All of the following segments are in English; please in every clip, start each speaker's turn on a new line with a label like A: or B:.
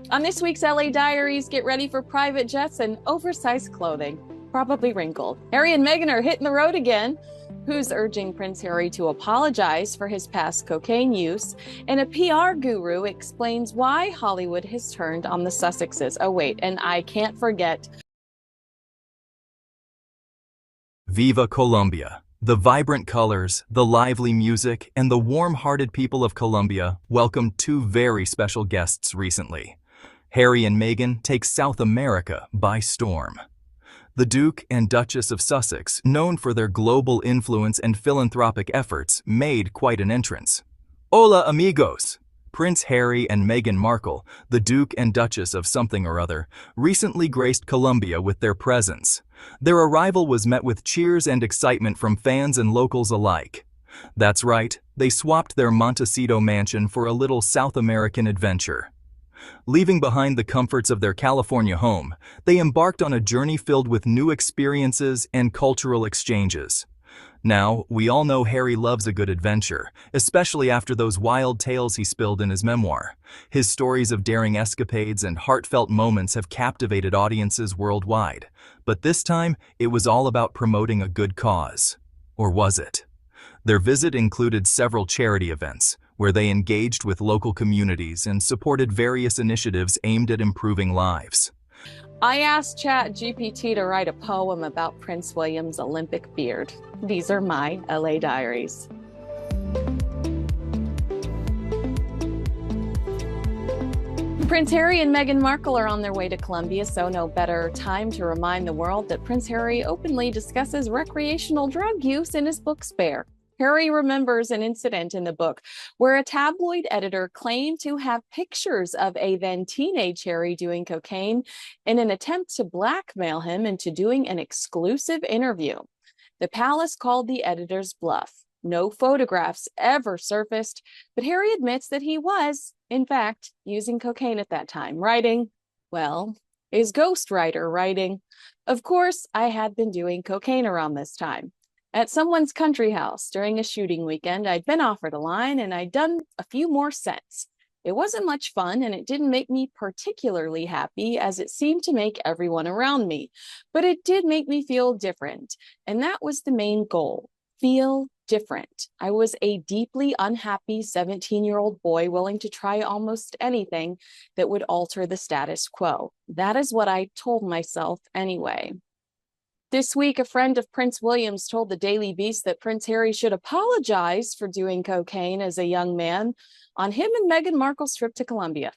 A: On this week's LA Diaries, get ready for private jets and oversized clothing, probably wrinkled. Harry and Meghan are hitting the road again. Who's urging Prince Harry to apologize for his past cocaine use? And a PR guru explains why Hollywood has turned on the Sussexes. Oh, wait, and I can't forget.
B: Viva Colombia! The vibrant colors, the lively music, and the warm-hearted people of Colombia welcomed two very special guests recently. Harry and Meghan take South America by storm. The Duke and Duchess of Sussex, known for their global influence and philanthropic efforts, made quite an entrance. Hola amigos! Prince Harry and Meghan Markle, the Duke and Duchess of something or other, recently graced Colombia with their presence. Their arrival was met with cheers and excitement from fans and locals alike. That's right, they swapped their Montecito mansion for a little South American adventure. Leaving behind the comforts of their California home, they embarked on a journey filled with new experiences and cultural exchanges. Now, we all know Harry loves a good adventure, especially after those wild tales he spilled in his memoir. His stories of daring escapades and heartfelt moments have captivated audiences worldwide. But this time, it was all about promoting a good cause. Or was it? Their visit included several charity events, where they engaged with local communities and supported various initiatives aimed at improving lives.
A: I asked ChatGPT to write a poem about Prince William's Olympic beard. These are my LA Diaries. Prince Harry and Meghan Markle are on their way to Colombia, so no better time to remind the world that Prince Harry openly discusses recreational drug use in his book Spare. Harry remembers an incident in the book where a tabloid editor claimed to have pictures of a then-teenage Harry doing cocaine in an attempt to blackmail him into doing an exclusive interview. The palace called the editor's bluff. No photographs ever surfaced, but Harry admits that he was, in fact, using cocaine at that time, writing, well, his ghostwriter writing, "Of course, I had been doing cocaine around this time. At someone's country house during a shooting weekend, I'd been offered a line and I'd done a few more sets. It wasn't much fun and it didn't make me particularly happy as it seemed to make everyone around me, but it did make me feel different. And that was the main goal, feel different. I was a deeply unhappy 17-year-old boy willing to try almost anything that would alter the status quo. That is what I told myself anyway." This week, a friend of Prince William's told the Daily Beast that Prince Harry should apologize for doing cocaine as a young man on him and Meghan Markle's trip to Colombia.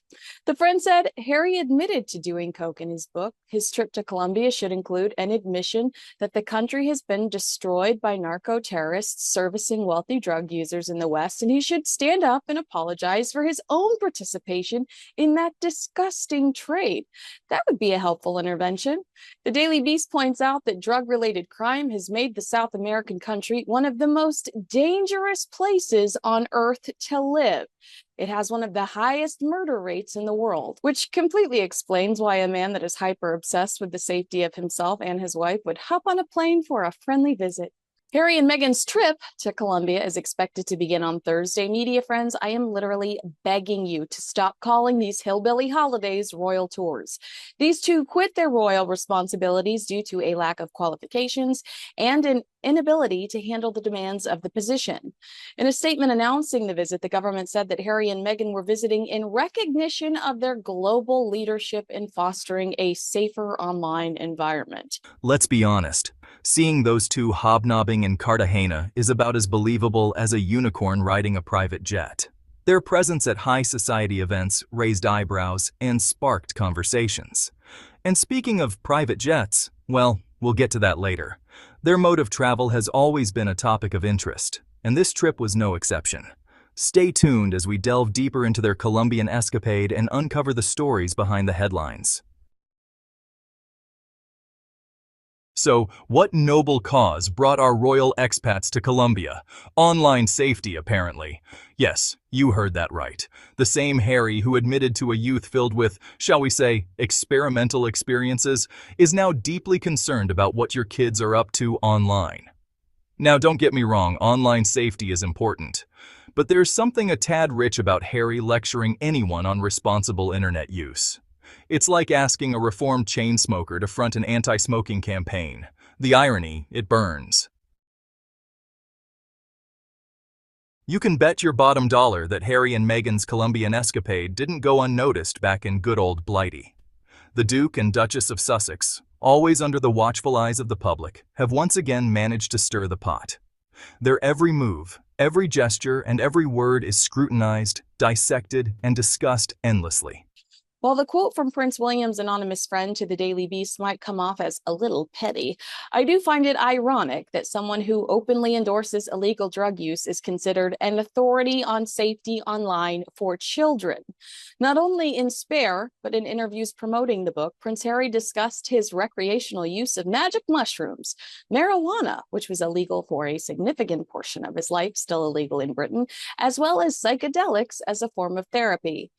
A: The friend said Harry admitted to doing coke in his book. His trip to Colombia should include an admission that the country has been destroyed by narco-terrorists servicing wealthy drug users in the West, and he should stand up and apologize for his own participation in that disgusting trade. That would be a helpful intervention. The Daily Beast points out that drug-related crime has made the South American country one of the most dangerous places on earth to live. It has one of the highest murder rates in the world, which completely explains why a man that is hyper-obsessed with the safety of himself and his wife would hop on a plane for a friendly visit. Harry and Meghan's trip to Colombia is expected to begin on Thursday. Media friends, I am literally begging you to stop calling these hillbilly holidays royal tours. These two quit their royal responsibilities due to a lack of qualifications and an inability to handle the demands of the position. In a statement announcing the visit, the government said that Harry and Meghan were visiting in recognition of their global leadership in fostering a safer online environment.
B: Let's be honest. Seeing those two hobnobbing in Cartagena is about as believable as a unicorn riding a private jet. Their presence at high society events raised eyebrows and sparked conversations. And speaking of private jets, well, we'll get to that later. Their mode of travel has always been a topic of interest, and this trip was no exception. Stay tuned as we delve deeper into their Colombian escapade and uncover the stories behind the headlines. So, what noble cause brought our royal expats to Colombia? Online safety, apparently. Yes, you heard that right. The same Harry who admitted to a youth filled with, shall we say, experimental experiences, is now deeply concerned about what your kids are up to online. Now, don't get me wrong, online safety is important. But there's something a tad rich about Harry lecturing anyone on responsible internet use. It's like asking a reformed chain smoker to front an anti-smoking campaign. The irony, it burns. You can bet your bottom dollar that Harry and Meghan's Colombian escapade didn't go unnoticed back in good old Blighty. The Duke and Duchess of Sussex, always under the watchful eyes of the public, have once again managed to stir the pot. Their every move, every gesture, and every word is scrutinized, dissected, and discussed endlessly.
A: While the quote from Prince William's anonymous friend to the Daily Beast might come off as a little petty, I do find it ironic that someone who openly endorses illegal drug use is considered an authority on safety online for children. Not only in Spare, but in interviews promoting the book, Prince Harry discussed his recreational use of magic mushrooms, marijuana, which was illegal for a significant portion of his life, still illegal in Britain, as well as psychedelics as a form of therapy.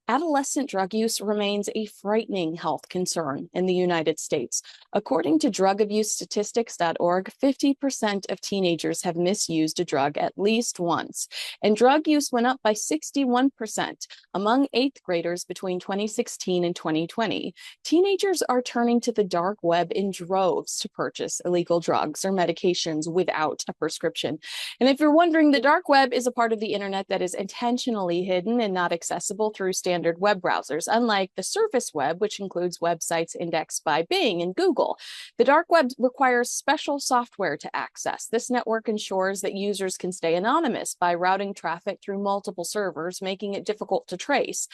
A: Adolescent drug use remains a frightening health concern in the United States. According to drugabusestatistics.org, 50% of teenagers have misused a drug at least once, and drug use went up by 61% among eighth graders between 2016 and 2020. Teenagers are turning to the dark web in droves to purchase illegal drugs or medications without a prescription. And if you're wondering, the dark web is a part of the internet that is intentionally hidden and not accessible through standard web browsers, unlike the surface web, which includes websites indexed by Bing and Google. The dark web requires special software to access. This network ensures that users can stay anonymous by routing traffic through multiple servers, making it difficult to trace.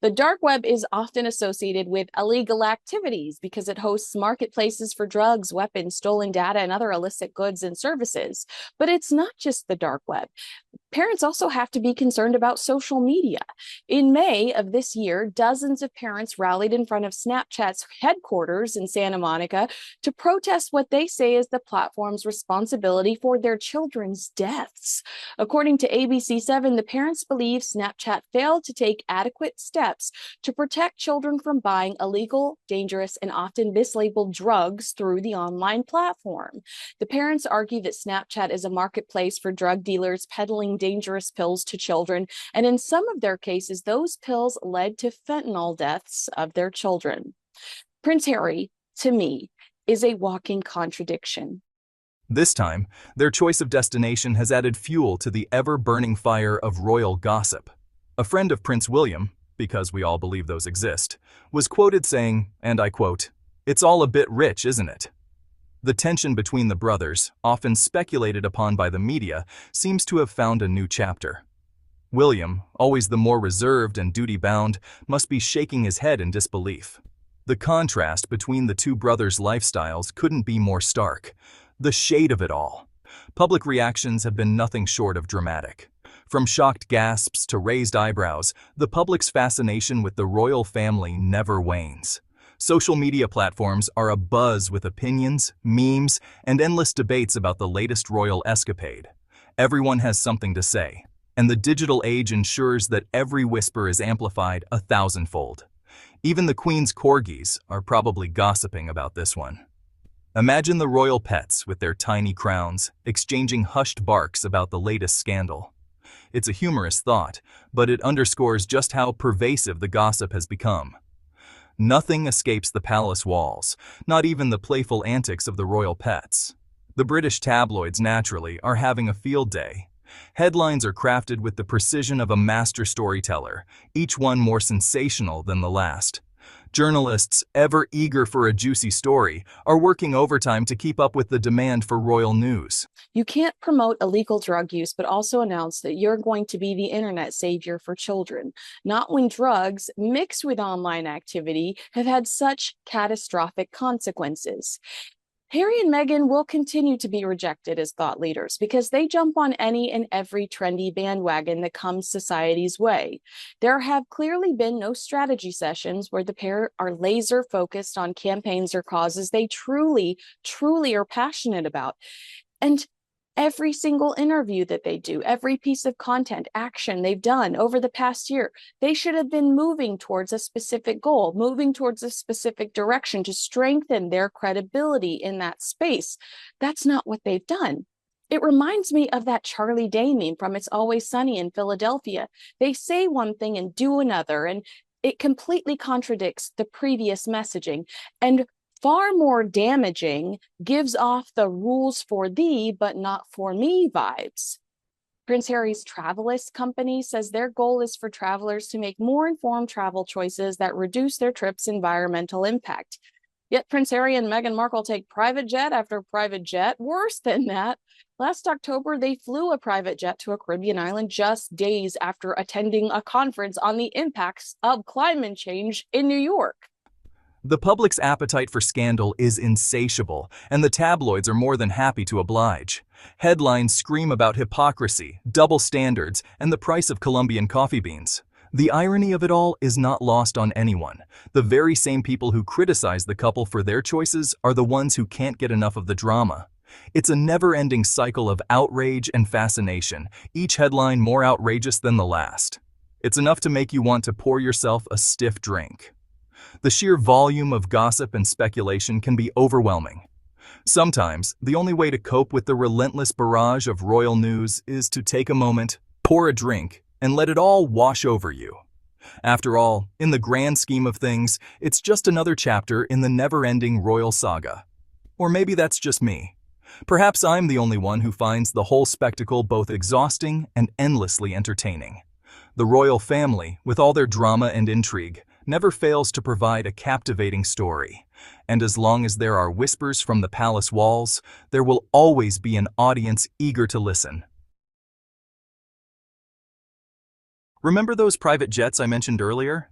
A: The dark web is often associated with illegal activities because it hosts marketplaces for drugs, weapons, stolen data, and other illicit goods and services. But it's not just the dark web. Parents also have to be concerned about social media. In May of this year, dozens of parents rallied in front of Snapchat's headquarters in Santa Monica to protest what they say is the platform's responsibility for their children's deaths. According to ABC7, the parents believe Snapchat failed to take adequate steps to protect children from buying illegal, dangerous, and often mislabeled drugs through the online platform. The parents argue that Snapchat is a marketplace for drug dealers peddling dangerous pills to children, and in some of their cases, those pills led to fentanyl deaths of their children. Prince Harry, to me, is a walking contradiction.
B: This time, their choice of destination has added fuel to the ever-burning fire of royal gossip. A friend of Prince William, because we all believe those exist, was quoted saying, and I quote, "It's all a bit rich, isn't it?" The tension between the brothers, often speculated upon by the media, seems to have found a new chapter. William, always the more reserved and duty-bound, must be shaking his head in disbelief. The contrast between the two brothers' lifestyles couldn't be more stark. The shade of it all. Public reactions have been nothing short of dramatic. From shocked gasps to raised eyebrows, the public's fascination with the royal family never wanes. Social media platforms are abuzz with opinions, memes, and endless debates about the latest royal escapade. Everyone has something to say, and the digital age ensures that every whisper is amplified 1,000-fold. Even the Queen's corgis are probably gossiping about this one. Imagine the royal pets with their tiny crowns, exchanging hushed barks about the latest scandal. It's a humorous thought, but it underscores just how pervasive the gossip has become. Nothing escapes the palace walls, not even the playful antics of the royal pets. The British tabloids, naturally, are having a field day. Headlines are crafted with the precision of a master storyteller, each one more sensational than the last. Journalists, ever eager for a juicy story, are working overtime to keep up with the demand for royal news.
A: You can't promote illegal drug use, but also announce that you're going to be the internet savior for children. Not when drugs, mixed with online activity, have had such catastrophic consequences. Harry and Meghan will continue to be rejected as thought leaders because they jump on any and every trendy bandwagon that comes society's way. There have clearly been no strategy sessions where the pair are laser focused on campaigns or causes they truly are passionate about. And every single interview that they do, every piece of content, action they've done over the past year, they should have been moving towards a specific goal, moving towards a specific direction to strengthen their credibility in that space. That's not what they've done. It reminds me of that Charlie Day meme from It's Always Sunny in Philadelphia. They say one thing and do another, and it completely contradicts the previous messaging. And far more damaging, gives off the rules for thee, but not for me vibes. Prince Harry's Travelist company says their goal is for travelers to make more informed travel choices that reduce their trip's environmental impact. Yet Prince Harry and Meghan Markle take private jet after private jet. Worse than that, last October, they flew a private jet to a Caribbean island just days after attending a conference on the impacts of climate change in New York.
B: The public's appetite for scandal is insatiable, and the tabloids are more than happy to oblige. Headlines scream about hypocrisy, double standards, and the price of Colombian coffee beans. The irony of it all is not lost on anyone. The very same people who criticize the couple for their choices are the ones who can't get enough of the drama. It's a never-ending cycle of outrage and fascination, each headline more outrageous than the last. It's enough to make you want to pour yourself a stiff drink. The sheer volume of gossip and speculation can be overwhelming. Sometimes, the only way to cope with the relentless barrage of royal news is to take a moment, pour a drink, and let it all wash over you. After all, in the grand scheme of things, it's just another chapter in the never-ending royal saga. Or maybe that's just me. Perhaps I'm the only one who finds the whole spectacle both exhausting and endlessly entertaining. The royal family, with all their drama and intrigue, never fails to provide a captivating story. And as long as there are whispers from the palace walls, there will always be an audience eager to listen. Remember those private jets I mentioned earlier?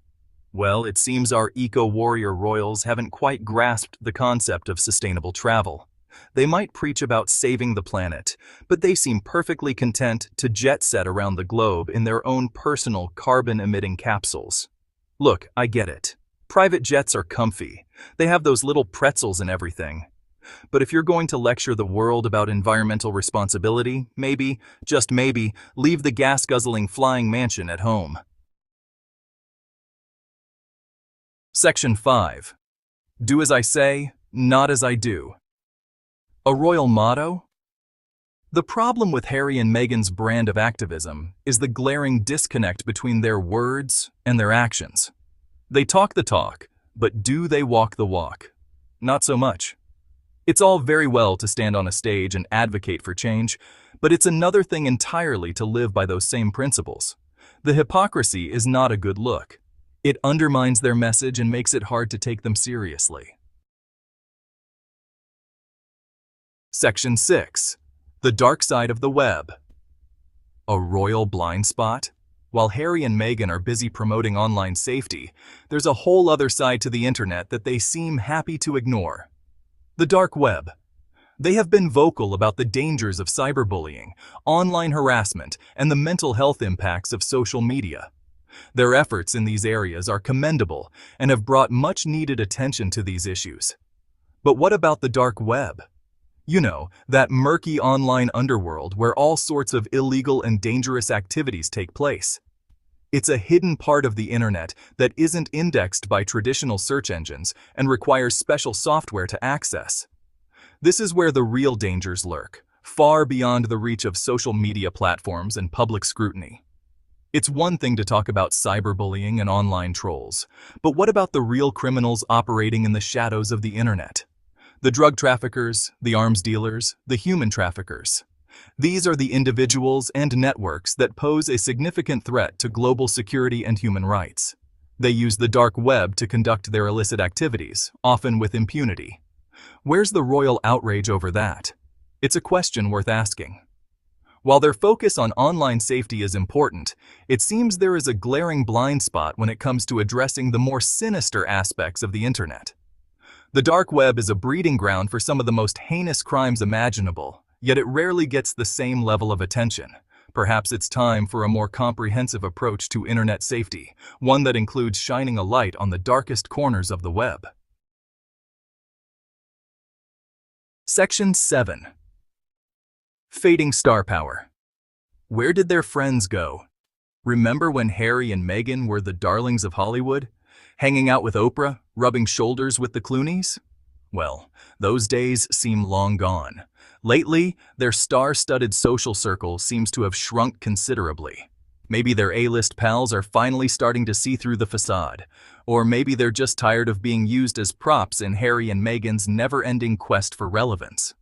B: Well, it seems our eco-warrior royals haven't quite grasped the concept of sustainable travel. They might preach about saving the planet, but they seem perfectly content to jet-set around the globe in their own personal carbon-emitting capsules. Look, I get it. Private jets are comfy. They have those little pretzels and everything. But if you're going to lecture the world about environmental responsibility, maybe, just maybe, leave the gas-guzzling flying mansion at home. Section 5. Do as I say, not as I do. A royal motto? The problem with Harry and Meghan's brand of activism is the glaring disconnect between their words and their actions. They talk the talk, but do they walk the walk? Not so much. It's all very well to stand on a stage and advocate for change, but it's another thing entirely to live by those same principles. The hypocrisy is not a good look. It undermines their message and makes it hard to take them seriously. Section 6. The dark side of the web. A royal blind spot? While Harry and Meghan are busy promoting online safety, there's a whole other side to the internet that they seem happy to ignore. The dark web. They have been vocal about the dangers of cyberbullying, online harassment, and the mental health impacts of social media. Their efforts in these areas are commendable and have brought much-needed attention to these issues. But what about the dark web? You know, that murky online underworld where all sorts of illegal and dangerous activities take place. It's a hidden part of the internet that isn't indexed by traditional search engines and requires special software to access. This is where the real dangers lurk, far beyond the reach of social media platforms and public scrutiny. It's one thing to talk about cyberbullying and online trolls, but what about the real criminals operating in the shadows of the internet? The drug traffickers, the arms dealers, the human traffickers. These are the individuals and networks that pose a significant threat to global security and human rights. They use the dark web to conduct their illicit activities, often with impunity. Where's the royal outrage over that? It's a question worth asking. While their focus on online safety is important, it seems there is a glaring blind spot when it comes to addressing the more sinister aspects of the internet. The dark web is a breeding ground for some of the most heinous crimes imaginable, yet it rarely gets the same level of attention. Perhaps it's time for a more comprehensive approach to internet safety, one that includes shining a light on the darkest corners of the web. Section 7. Fading star power. Where did their friends go? Remember when Harry and Meghan were the darlings of Hollywood? Hanging out with Oprah, rubbing shoulders with the Clooneys? Well, those days seem long gone. Lately, their star-studded social circle seems to have shrunk considerably. Maybe their A-list pals are finally starting to see through the facade, or maybe they're just tired of being used as props in Harry and Meghan's never-ending quest for relevance.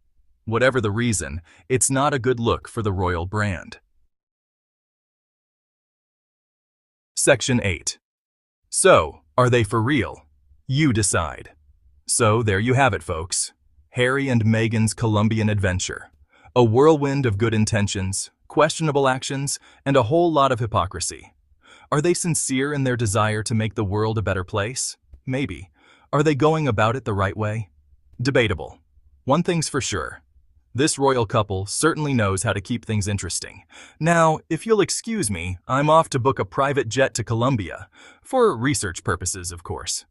B: Whatever the reason, it's not a good look for the royal brand. Section 8. So, are they for real? You decide. So there you have it, folks. Harry and Meghan's Colombian adventure. A whirlwind of good intentions, questionable actions, and a whole lot of hypocrisy. Are they sincere in their desire to make the world a better place? Maybe. Are they going about it the right way? Debatable. One thing's for sure. This royal couple certainly knows how to keep things interesting. Now, if you'll excuse me, I'm off to book a private jet to Colombia, for research purposes, of course.